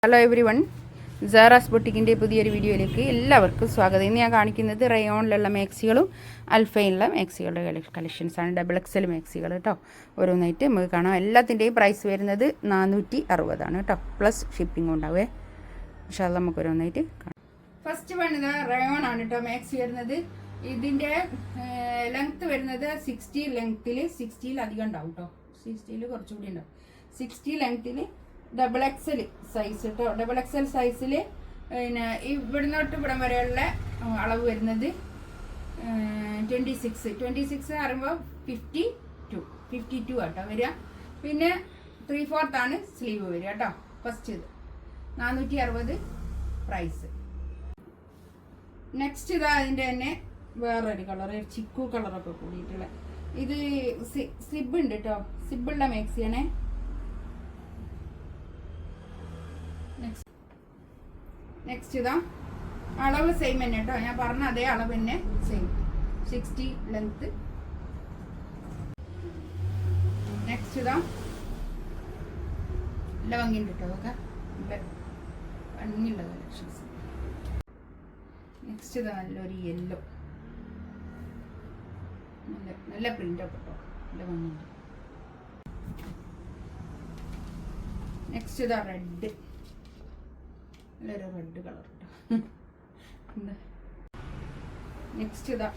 Hello every one, Sara's ബൊട്ടിക്കിൻ്റെ പുതിയൊരു വീഡിയോയിലേക്ക് എല്ലാവർക്കും സ്വാഗതം. ഇന്ന് ഞാൻ കാണിക്കുന്നത് റയോണിലുള്ള മാക്സികളും അൽഫൈനിലുള്ള മാക്സികളുടെ കളക്ഷൻസാണ്. ഡബിൾ എക്സൽ മാക്സികൾ കേട്ടോ. ഓരോന്നായിട്ട് നമുക്ക് കാണാം. എല്ലാത്തിൻ്റെയും പ്രൈസ് വരുന്നത് 460 കേട്ടോ. പ്ലസ് ഷിപ്പിംഗ് ഉണ്ടാവേ. പക്ഷേ അത് നമുക്ക് ഓരോന്നായിട്ട് കാണാം. ഫസ്റ്റ് വൺ ഇതാ റയോൺ ആണ് കേട്ടോ മാക്സി വരുന്നത്. ഇതിൻ്റെ ലെങ്ത്ത് വരുന്നത് 60 ലെങ്ത്തിൽ 60 അധികം ഉണ്ടാവും കേട്ടോ. 60 കുറച്ചുകൂടി ഉണ്ടാവും. 60 ലെങ്ത്തിൽ ഡബിൾ എക്സൽ സൈസ് കേട്ടോ. ഡബിൾ എക്സൽ സൈസിൽ പിന്നെ ഇവിടുന്നോട്ട് ഇവിടം വരെയുള്ള അളവ് വരുന്നത് 26 പറയുമ്പോൾ 52 കേട്ടോ വരിക. പിന്നെ 3/4 ആണ് സ്ലീവ് വരിക കേട്ടോ. ഫസ്റ്റ് ഇത് 460 പ്രൈസ്. നെക്സ്റ്റ് ഇതാ അതിൻ്റെ തന്നെ വേറൊരു കളർ, ചിക്കു കളറൊക്കെ കൂടിയിട്ടുള്ള ഇത് സിബ് ഉണ്ട് കേട്ടോ. സിബുള്ള മാക്സിയാണേ. നെക്സ്റ്റ് ഇതാ അളവ് സെയിം തന്നെ കേട്ടോ. ഞാൻ പറഞ്ഞ അതേ അളവ് തന്നെ സെയിം 60 ലെങ്ത്. നെക്സ്റ്റ് ഇതാ നല്ല ഭംഗിയുണ്ട് കേട്ടോ. അതൊക്കെ ഭംഗിയുള്ള കളക്ഷൻസ്. നെക്സ്റ്റ് ഇതാ നല്ലൊരു യെല്ലോ, നല്ല പ്രിൻ്റൊക്കെ കേട്ടോ. നല്ല ഭംഗിയുണ്ട്. നെക്സ്റ്റ് ഇതാ റെഡ്, നല്ലൊരു റെഡ് കളർ കേട്ടോ. നെക്സ്റ്റ് ഇതാ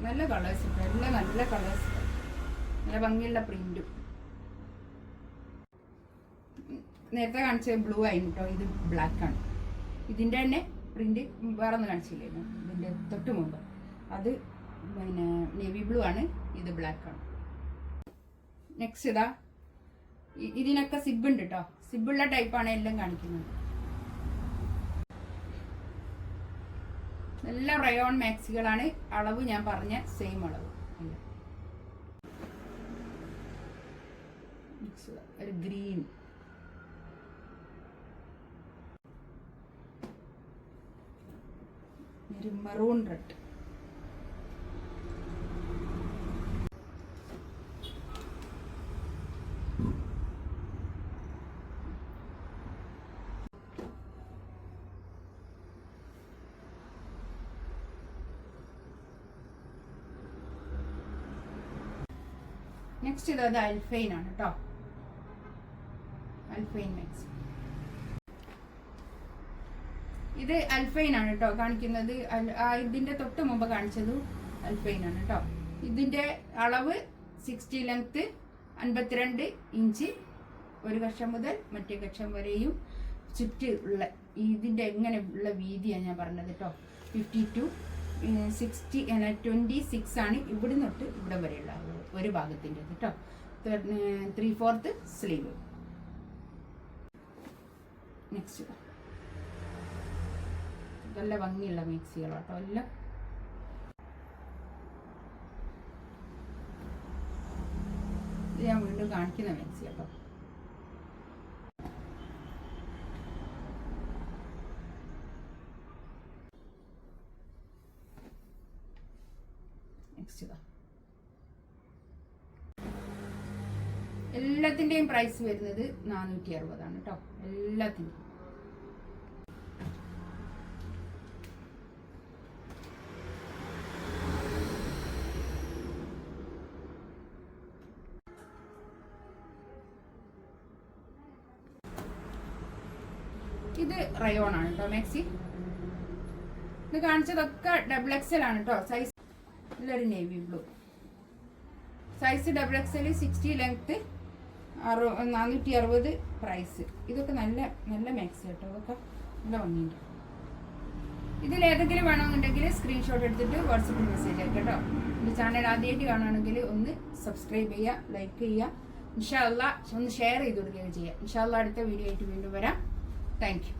നല്ല കളേഴ്സ് കേട്ടോ. നല്ല കളേഴ്സ്, നല്ല ഭംഗിയുള്ള പ്രിന്റും. നേരത്തെ കാണിച്ചത് ബ്ലൂ ആയിരുന്നു കേട്ടോ. ഇത് ബ്ലാക്ക് ആണ്. ഇതിൻ്റെ തന്നെ പ്രിന്റ് വേറെ ഒന്നും കാണിച്ചില്ലായിരുന്നു ഇതിൻ്റെ തൊട്ട് മുമ്പ്. അത് പിന്നെ നേവി ബ്ലൂ ആണ്, ഇത് ബ്ലാക്ക് ആണ്. നെക്സ്റ്റ് ഇതാ ഇതിനൊക്കെ സിബ് ഉണ്ട് കേട്ടോ. സിബുള്ള ടൈപ്പാണ് എല്ലാം കാണിക്കുന്നത്. നല്ല റയോൺ മാക്സികളാണ്. അളവ് ഞാൻ പറഞ്ഞ സെയിം അളവ്. ഒരു ഗ്രീൻ, ഒരു മെറൂൺ റെഡ്, നെക്സ്റ്റ് ഇത് അൽഫൈൻ ആണ് കേട്ടോ. അൽഫൈൻ മാക്സി. ഇത് അൽഫൈൻ ആണ് കേട്ടോ കാണിക്കുന്നത്. ഇതിന്റെ തൊട്ട് മുമ്പ് കാണിച്ചത് അൽഫൈൻ ആണ് കേട്ടോ. ഇതിന്റെ അളവ് 60 ലെങ്ത് 52 ഇഞ്ച് ഒരു കക്ഷം മുതൽ മറ്റേ കക്ഷം വരെയും ചുറ്റ് ഉള്ള ഇതിന്റെ എങ്ങനെ ഉള്ള വീതിയാണ് ഞാൻ പറഞ്ഞത് കേട്ടോ. 52 60 26 ആണ് ഇവിടെ തൊട്ട് ഇവിടെ വരെയുള്ള ഒരു ഭാഗത്തിൻ്റെ കേട്ടോ. 3/4 സ്ലീവ്. നെക്സ്റ്റ് നല്ല ഭംഗിയുള്ള മാക്സികളാട്ടോ എല്ലാം. ഇത് ഞാൻ വീണ്ടും കാണിക്കുന്ന മാക്സി കേട്ടോ. എല്ലാത്തിൻ്റെയും പ്രൈസ് വരുന്നത് 460 ആണ് കേട്ടോ. എല്ലാത്തിൻ്റെയും. ഇത് റയോൺ ആണ് കേട്ടോ മാക്സി. ഇത് കാണിച്ചതൊക്കെ ഡബിൾ എക്സൽ ആണ് കേട്ടോ. സൈസ് നല്ലൊരു navy blue size double XL 60 length 460 price. ഇതൊക്കെ നല്ല മാക്സി കേട്ടോ. അതൊക്കെ നല്ല ഭംഗിയുണ്ട്. ഇതിലേതെങ്കിലും വേണമെന്നുണ്ടെങ്കിൽ സ്ക്രീൻഷോട്ട് എടുത്തിട്ട് വാട്സപ്പിൽ മെസ്സേജ് അയക്കാം കേട്ടോ. എൻ്റെ ചാനൽ ആദ്യമായിട്ട് കാണുകയാണെങ്കിൽ ഒന്ന് സബ്സ്ക്രൈബ് ചെയ്യുക, ലൈക്ക് ചെയ്യുക, ഇൻഷാ അല്ലാഹ് ഒന്ന് ഷെയർ ചെയ്ത് കൊടുക്കുകയും ചെയ്യുക. ഇൻഷാ അല്ലാഹ് അടുത്ത വീഡിയോ ആയിട്ട് വീണ്ടും വരാം. Thank you.